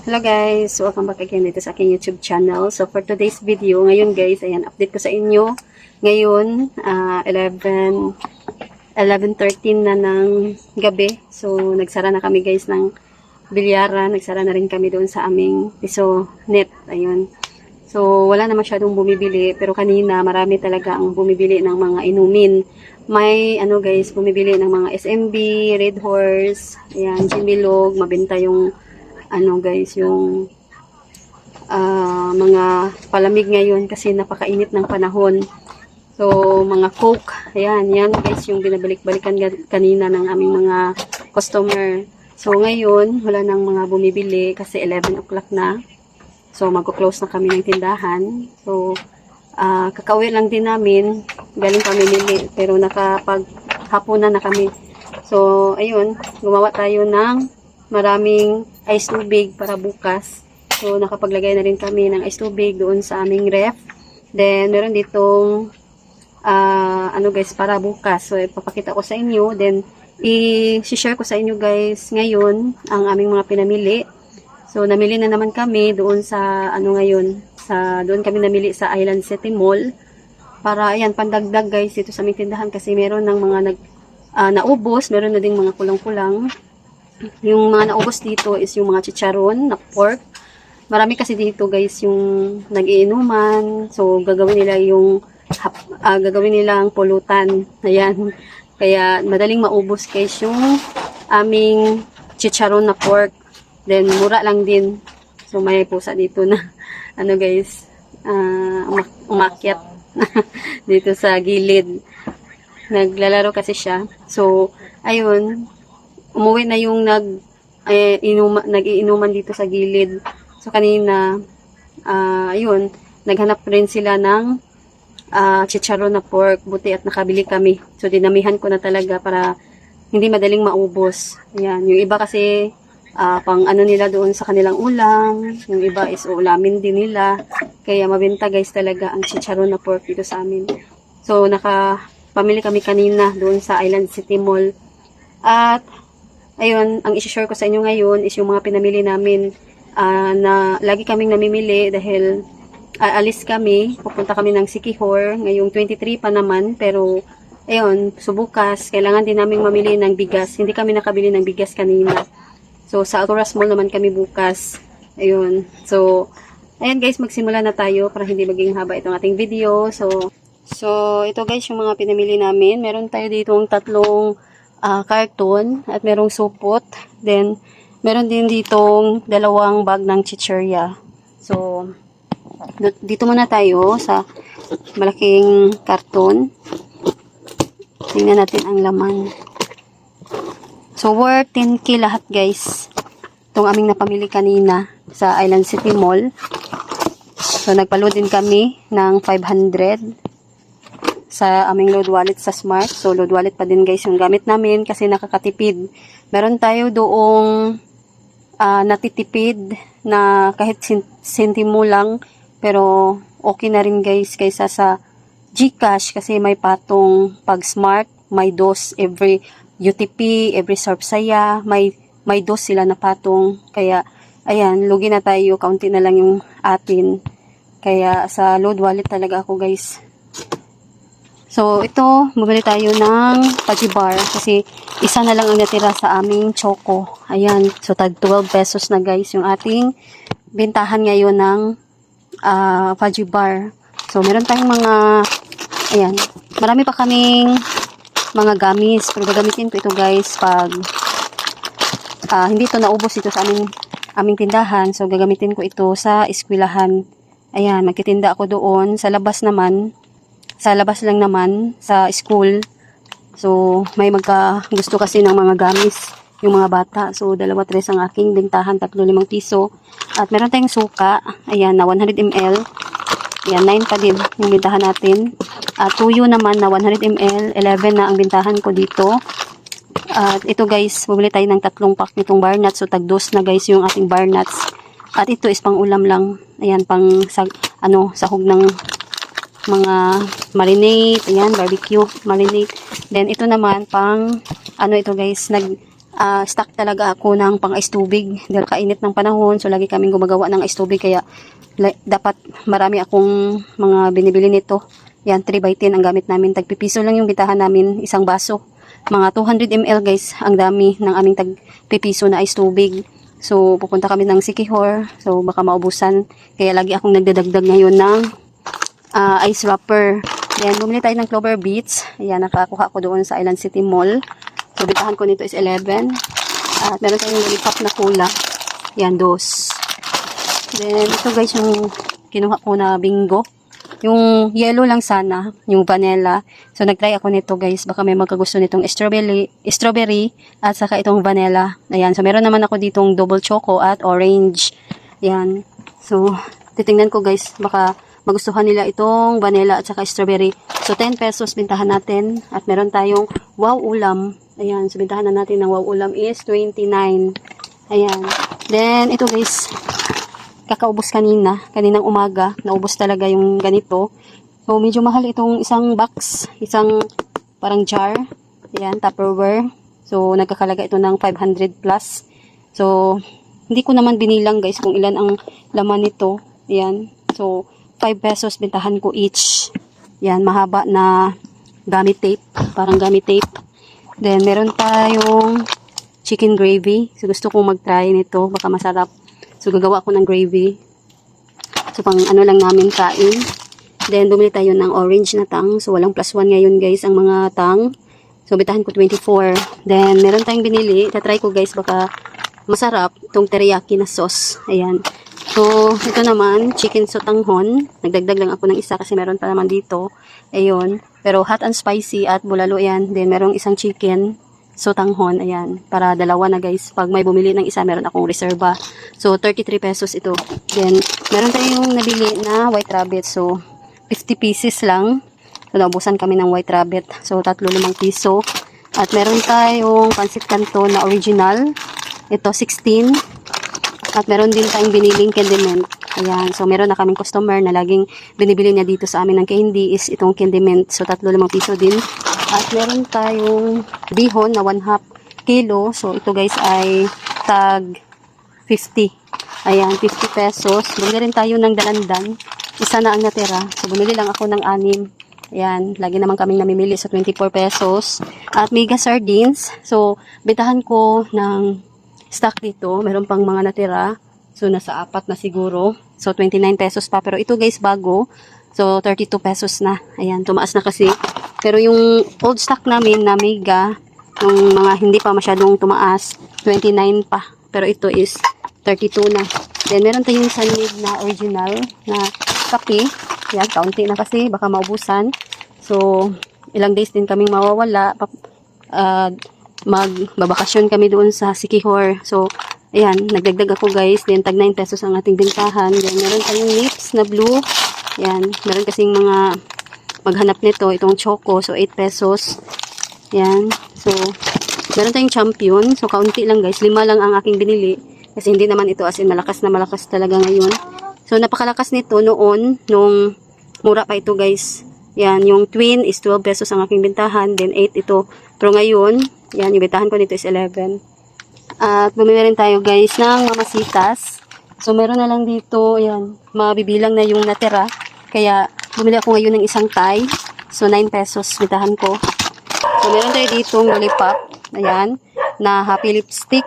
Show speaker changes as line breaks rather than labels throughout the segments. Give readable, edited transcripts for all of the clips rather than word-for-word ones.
Hello guys, welcome back again dito sa aking YouTube channel. So for today's video, ngayon guys, ayan, update ko sa inyo. Ngayon, 11:13 na ng gabi. So nagsara na kami guys ng bilyaran. Nagsara na rin kami doon sa aming piso net. Ayun. So wala na masyadong bumibili, pero kanina marami talaga ang bumibili ng mga inumin. May guys, bumibili ng mga SMB, Red Horse, ayan, Jimilog, mabenta yung guys, yung mga palamig ngayon kasi napakainit ng panahon. So, mga Coke, ayan, yan guys, yung binabalik-balikan kanina ng aming mga customer. So, ngayon, wala nang mga bumibili kasi 11 o'clock na. So, magko-close na kami ng tindahan. So, kakauwi lang din namin, galing kami nili, pero nakapaghapunan na kami. So, ayun, gumawa tayo ng maraming ice tubig para bukas. So, nakapaglagay na rin kami ng ice tubig doon sa aming ref. Then, meron ditong guys, para bukas. So, ipapakita ko sa inyo. Then, i-share ko sa inyo guys ngayon ang aming mga pinamili. So, namili na naman kami doon sa doon kami namili sa Island City Mall. Para, ayan, pandagdag guys dito sa aming tindahan kasi meron ng mga naubos. Meron na ding mga kulang-kulang. Yung mga naubos dito is yung mga chicharon na pork. Marami kasi dito guys yung nag-iinuman. So gagawin nila ang pulutan. Ayan. Kaya madaling maubos guys yung aming chicharon na pork. Then mura lang din. So may pusa dito na guys, umakyat dito sa gilid. Naglalaro kasi siya. So ayun, umuwi na yung nag-iinuman dito sa gilid. So kanina, ayun, naghanap rin sila ng chicharon na pork. Buti at nakabili kami. So dinamihan ko na talaga para hindi madaling maubos. Ayan, yung iba kasi pang nila doon sa kanilang ulam. Yung iba is ulamin din nila. Kaya mabenta guys talaga ang chicharon na pork dito sa amin. So nakapamili kami kanina doon sa Island City Mall. At ayun, ang isi-share ko sa inyo ngayon is yung mga pinamili namin na lagi kaming namimili dahil alis kami, pupunta kami ng Siquijor, ngayong 23 pa naman, pero ayun, subukas, kailangan din namin mamili ng bigas. Hindi kami nakabili ng bigas kanina. So, sa Alturas Mall naman kami bukas. Ayun. So, ayun guys, magsimula na tayo para hindi maging haba itong ating video. So ito guys, yung mga pinamili namin. Meron tayo ditong tatlong karton at merong supot. Then, meron din ditong dalawang bag ng chichirya. So, dito muna tayo sa malaking karton. Tingnan natin ang laman. So, worth 10k lahat guys. Itong aming napamili kanina sa Island City Mall. So, nagpa-load din kami ng 500 sa aming load wallet sa Smart. So, load wallet pa din guys yung gamit namin kasi nakakatipid. Meron tayo doong natitipid na kahit sentimo lang, pero okay na rin guys kaysa sa GCash kasi may patong pag Smart, may dos every UTP, every Surfsaya, may dos sila na patong. Kaya, ayan, lugi na tayo, kaunti na lang yung atin. Kaya, sa load wallet talaga ako guys. So, ito, bumili tayo ng Fudgy Bar kasi isa na lang ang natira sa aming choco. Ayan, so tag 12 pesos na guys yung ating bintahan ngayon ng Fudgy Bar. So, meron tayong ayan, marami pa kaming mga gamis. Pero gagamitin ko ito guys pag hindi ito naubos ito sa aming tindahan. So, gagamitin ko ito sa eskwelahan. Ayan, magtitinda ako doon. Sa labas lang naman, sa school. So, may gusto kasi ng mga gamis, yung mga bata. So, 2-3 ang aking bintahan, 3-5 piso. At meron tayong suka, ayan, na 100 ml. Ayan, 9 pa din yung bintahan natin. At tuyo naman na 100 ml, 11 na ang bintahan ko dito. At ito guys, bumili tayo ng 3 pack nitong bar nuts. So, tag-2 na guys yung ating bar nuts. At ito is pang ulam lang. Ayan, pang sahog ng mga marinate, ayan, barbecue marinate. Then ito naman pang ito guys, stock talaga ako ng pang-ice tubig dahil kainit ng panahon, so lagi kaming gumagawa ng ice tubig, kaya dapat marami akong mga binibili nito. Yan, 3x10 ang gamit namin, tagpipiso lang yung bitahan namin, isang baso, mga 200 ml guys, ang dami ng aming tagpipiso na ice tubig. So pupunta kami ng Siquijor, so baka maubusan, kaya lagi akong nagdadagdag ngayon ng ice wrapper. Yan, bumili tayo ng Clover Beets. Ayan, nakakuha ko doon sa Island City Mall. So, bitahan ko nito is 11. At meron tayong lollipop na cola. Yan, 2. Then, ito guys, yung kinuha ko na bingo. Yung yellow lang sana, yung vanilla. So, nagtry ako nito guys. Baka may magkagusto nitong strawberry at saka itong vanilla. Ayan, so meron naman ako ditong double choco at orange. Ayan. So, titingnan ko guys, baka magustuhan nila itong vanilla at saka strawberry. So, 10 pesos bintahan natin. At meron tayong wow ulam. Ayan, so bintahan na natin ng wow ulam is 29. Ayan. Then, ito guys, kakaubos kaninang umaga. Naubos talaga yung ganito. So, medyo mahal itong isang box. Isang parang jar. Ayan, Tupperware. So, nagkakalaga ito ng 500 plus. So, hindi ko naman binilang guys kung ilan ang laman nito. Ayan. So, 5 pesos bintahan ko each. Yan, mahaba na gummy tape. Parang gummy tape. Then, meron tayong chicken gravy. So, gusto kong mag-try nito. Baka masarap. So, gagawa ako ng gravy. So, pang ano lang namin kain. Then, bumili tayo ng orange na tang. So, walang plus 1 ngayon guys ang mga tang. So, bitahan ko 24. Then, meron tayong binili. Tatry ko guys, baka masarap. Itong teriyaki na sauce. Ayan. So, ito naman, chicken sotanghon. Nagdagdag lang ako ng isa kasi meron pa naman dito. Ayun. Pero hot and spicy at bulalo yan. Then, merong isang chicken sotanghon. Ayan. Para dalawa na guys. Pag may bumili ng isa, meron akong reserva. So, 33 pesos ito. Then, meron tayong nabili na white rabbit. So, 50 pieces lang. So, naubusan kami ng white rabbit. So, 35 piso. At meron tayong pancit canton na original. Ito, 16. At meron din tayong biniling candy mint. Ayan. So, meron na kaming customer na laging binibili niya dito sa amin ng candy is itong candy mint. So, 35 piso din. At meron tayong bihon na 1/2 kilo. So, ito guys ay tag 50. Ayan, 50 pesos. Bumili rin tayo ng dalandan. Isa na ang natira. So, bumili lang ako ng 6. Ayan, lagi naman kaming namimili sa 24 pesos. At mega sardines. So, bitahan ko ng stock dito, meron pang mga natira. So, nasa 4 na siguro. So, 29 pesos pa. Pero ito guys, bago. So, 32 pesos na. Ayan, tumaas na kasi. Pero yung old stock namin na mega, yung mga hindi pa masyadong tumaas, 29 pa. Pero ito is 32 na. Then, meron tayong Sunmade na original na kape. Ayan, kaunti na kasi. Baka maubusan. So, ilang days din kaming mawawala. Magbabakasyon kami doon sa Siquijor. So, ayan, nagdagdag ako guys. Then, tag 9 pesos ang ating bintahan. Then, meron tayong lips na blue. Ayan, meron kasing mga maghanap nito. Itong choco. So, 8 pesos. Ayan. So, meron tayong champion. So, kaunti lang guys. 5 lang ang aking binili. Kasi hindi naman ito as in malakas na malakas talaga ngayon. So, napakalakas nito noon. Nung mura pa ito guys. Yan, yung twin is 12 pesos ang aking bintahan. Then, 8 ito. Pero ngayon, yan, yung bintahan ko nito is 11. At bumili rin tayo guys ng mamasitas. So, meron na lang dito, yan, mabibilang na yung natira. Kaya, bumili ako ngayon ng isang tie. So, 9 pesos bintahan ko. So, meron tayo dito ng lollipop. Ayan, na happy lipstick.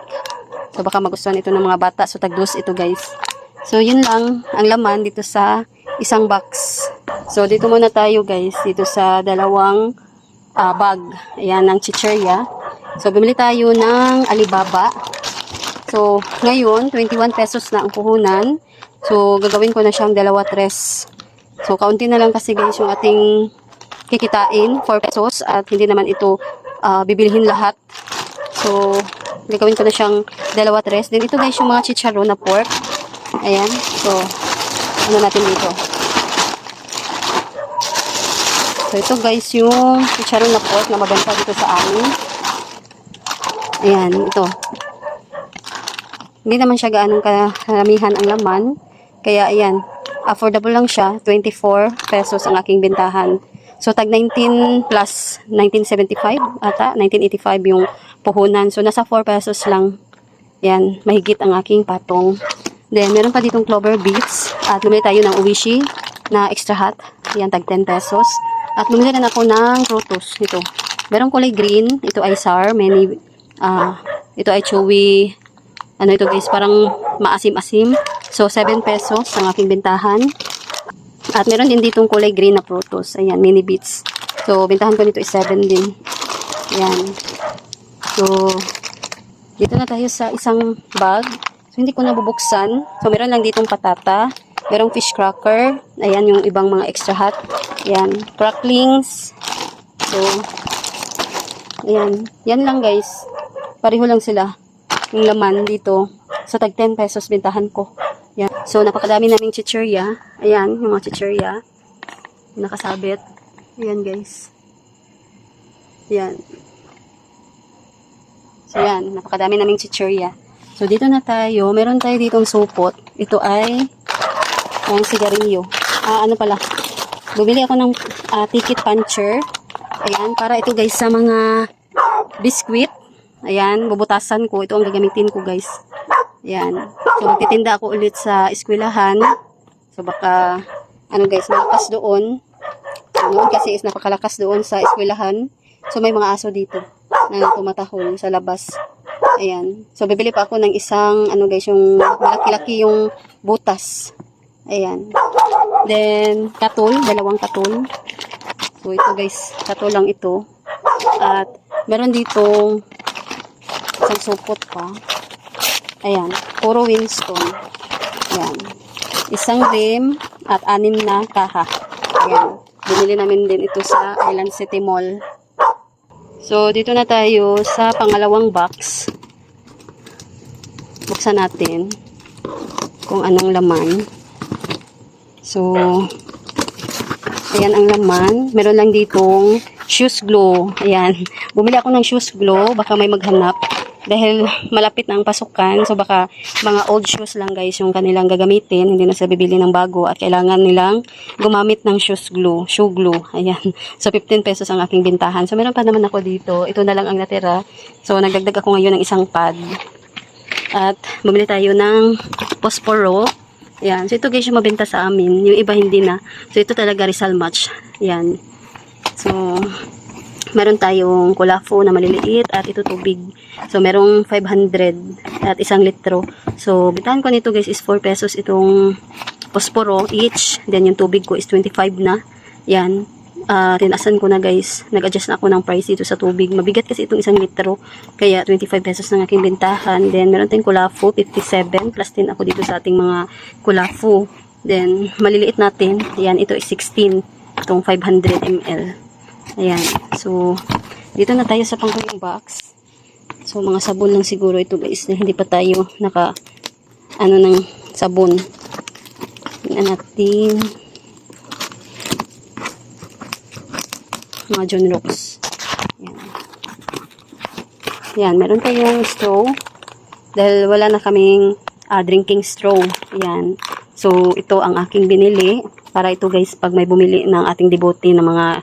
So, baka magustuhan ito ng mga bata. So, tag-2 ito guys. So, yun lang ang laman dito sa isang box. So, dito muna tayo guys. Dito sa dalawang bag. Ayan, ng chichirya. So, bumili tayo ng Alibaba. So, ngayon, 21 pesos na ang puhunan. So, gagawin ko na siyang 2-3. So, kaunti na lang kasi guys yung ating kikitain, 4 pesos. At hindi naman ito bibilihin lahat. So, gagawin ko na siyang 2-3. Then, ito guys yung mga chicharon na pork. Ayan. So, ano natin dito? So, ito guys yung chicharon na pork na mabenta dito sa amin. Ayan, ito. Hindi naman siya gaanong karamihan ang laman. Kaya, ayan, affordable lang siya. 24 pesos ang aking bintahan. So, tag 19 plus 1975 ata, 1985 yung puhunan. So, nasa 4 pesos lang. Yan, mahigit ang aking patong. Then, meron pa ditong clover beets. At bumili tayo ng uwishi na extra hot. Yan, tag 10 pesos. At bumili rin ako ng frutos. Ito. Merong kulay green. Ito ay sour. Ito ay chewy. Ano ito guys, parang maasim-asim. So, 7 pesos ang aking bintahan. At meron din ditong kulay green na frutos. Ayan, mini beets. So, bintahan ko nito is 7 din. Ayan. So, dito na tayo sa isang bag. So, hindi ko nabubuksan. So, meron lang ditong patata. Merong fish cracker. Ayan, yung ibang mga extra hot. Ayan, cracklings. So, ayan. Yan lang guys. Pareho lang sila. Yung laman dito. Sa tag 10 pesos bintahan ko. Ayan. So, napakadami naming chichirya. Ayan, yung mga chichirya. Nakasabit. Ayan guys. Ayan. So, yan. Napakadami naming chichirya. So, dito na tayo. Meron tayo ditong supot. Ito ay ang sigarilyo. Ano pala? Bumili ako ng ticket puncher. Ayan. Para ito guys sa mga biskwit. Ayan. Bubutasan ko. Ito ang gagamitin ko guys. Ayan. So, magtitinda ako ulit sa eskwelahan. So, baka ano guys, malakas doon. Noon kasi is napakalakas doon sa eskwelahan. So, may mga aso dito na tumatahol sa labas. Ayan. So, bibili pa ako ng isang, ano guys, yung malaki-laki yung butas. Ayan. Then, katul, dalawang katul. So, ito guys, katul lang ito. At, meron ditong isang supot pa. Ayan. Puro Winston. Ayan. Isang rim at 6 na kaha. Ayan. Bumili namin din ito sa Island City Mall. So, dito na tayo sa pangalawang box. Buksan natin kung anong laman. So, ayan ang laman. Meron lang ditong shoes glue. Ayan. Bumili ako ng shoes glue. Baka may maghanap. Dahil malapit na ang pasukan. So, baka mga old shoes lang guys yung kanilang gagamitin. Hindi na sa bibili ng bago. At kailangan nilang gumamit ng shoes glue. Shoe glue. Ayan. So, 15 pesos ang aking bintahan. So, meron pa naman ako dito. Ito na lang ang natira. So, nagdagdag ako ngayon ng isang pad. At bumili tayo ng posporo. Ayan. So, ito guys yung mabenta sa amin. Yung iba hindi na. So, ito talaga Rizal Match. Ayan. So, meron tayong kulafo na maliliit at ito tubig. So, merong 500 at 1 litro. So, bintahan ko nito guys is 4 pesos itong posporo each. Then, yung tubig ko is 25 na. Ayan. Tinasan ko na guys. Nag-adjust na ako ng price dito sa tubig. Mabigat kasi itong 1 litro. Kaya 25 pesos ng aking bintahan. Then meron tayong kulafo 57 plus din ako dito sa ating mga kulafo. Then maliliit natin. Ayan, ito is 16. Itong 500 ml. Ayan. So dito na tayo sa panghuling box. So mga sabon lang siguro ito guys na hindi pa tayo naka ng sabon. Tingnan natin. Mga John Rocks. Yan. Yan, meron tayong straw. Dahil wala na kaming drinking straw. Yan. So, ito ang aking binili. Para ito guys, pag may bumili ng ating devotee ng mga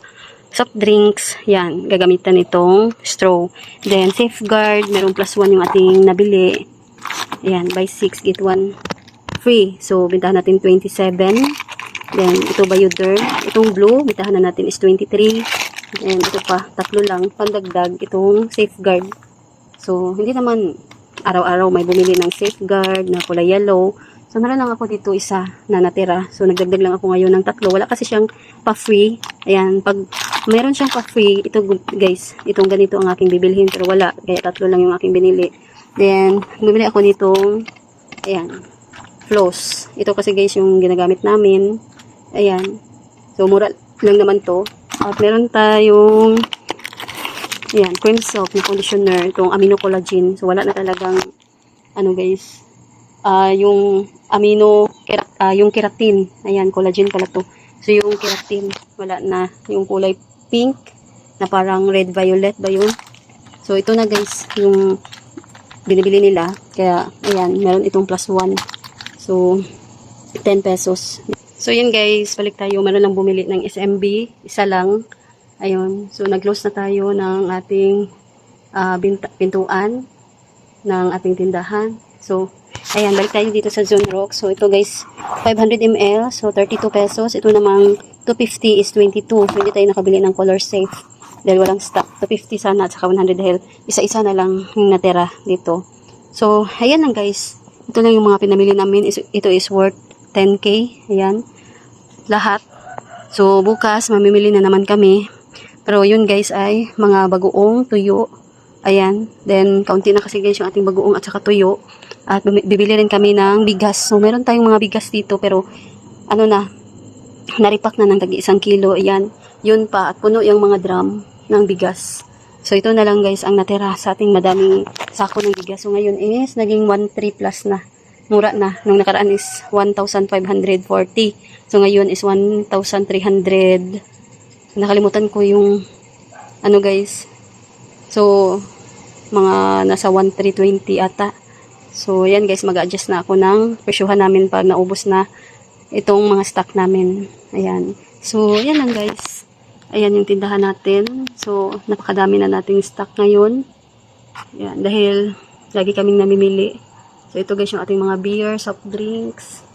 soft drinks, yan, gagamitan itong straw. Then, Safeguard, meron +1 yung ating nabili. Yan, buy 6, get 1 free. So, bintahan natin 27. Then, ito Bioderm. Itong blue, bintahan na natin is 23. And ito pa, 3 lang, pandagdag, itong Safeguard. So, hindi naman araw-araw may bumili ng Safeguard na kulay yellow. So, meron lang ako dito isa na natira. So, nagdagdag lang ako ngayon ng 3. Wala kasi siyang pa-free. Ayan, pag meron siyang pa-free, ito guys, itong ganito ang aking bibilhin. Pero wala, kaya 3 lang yung aking binili. Then, bumili ako nitong, ayan, floss. Ito kasi guys yung ginagamit namin. Ayan. So, mura lang naman to. At meron tayong ayan, cream soap na conditioner. Itong amino collagen. So, wala na talagang ano guys. Yung amino, yung keratin. Ayan, collagen pala to. So, yung keratin, wala na. Yung kulay pink na parang red-violet ba yun? So, ito na guys, yung binibili nila. Kaya, ayan, meron itong +1. So, 10 pesos. So, yun guys, balik tayo. Meron lang bumili ng SMB. Isa lang. Ayun. So, nag-close na tayo ng ating pintuan ng ating tindahan. So, ayan, balik tayo dito sa Zone Rock. So, ito guys, 500 ml. So, 32 pesos. Ito namang 250 is 22. So, hindi tayo nakabili ng color safe. Dahil walang stock. 250 sana at saka 100 dahil isa-isa na lang yung natira dito. So, ayan lang guys. Ito lang yung mga pinamili namin. Ito is worth 10K. Ayan. Lahat. So, bukas, mamimili na naman kami. Pero yun guys ay mga bagoong tuyo. Ayan. Then, kaunti na kasi guys yung ating bagoong at saka tuyo. At bibili rin kami ng bigas. So, meron tayong mga bigas dito. Pero, ano na, naripak na ng tagi 1 kilo. Ayan. Yun pa. At puno yung mga drum ng bigas. So, ito na lang guys ang natira sa ating madaming sako ng bigas. So, ngayon is naging 1.3 plus na. Mura na. Nung nakaraan is 1,540. So, ngayon is 1,300. Nakalimutan ko yung ano guys. So, mga nasa 1,320 ata. So, yan guys, mag-adjust na ako ng presyuhan namin pag naubos na itong mga stock namin. Ayan. So, yan lang guys. Ayan yung tindahan natin. So, napakadami na nating stock ngayon. Ayan, dahil lagi kaming namimili. So, ito guys yung ating mga beer, soft drinks.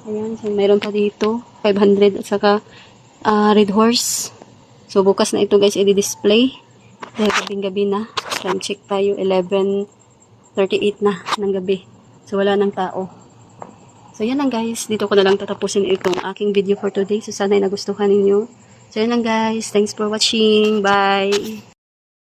Ayan, so mayroon pa dito. 500 at saka Red Horse. So, bukas na ito guys, i-display. Dahil gabing-gabi na. Time check tayo. 11:38 na ng gabi. So, wala nang tao. So, yan lang guys. Dito ko na lang tatapusin itong aking video for today. So, sana ay nagustuhan ninyo. So, yan lang guys. Thanks for watching. Bye!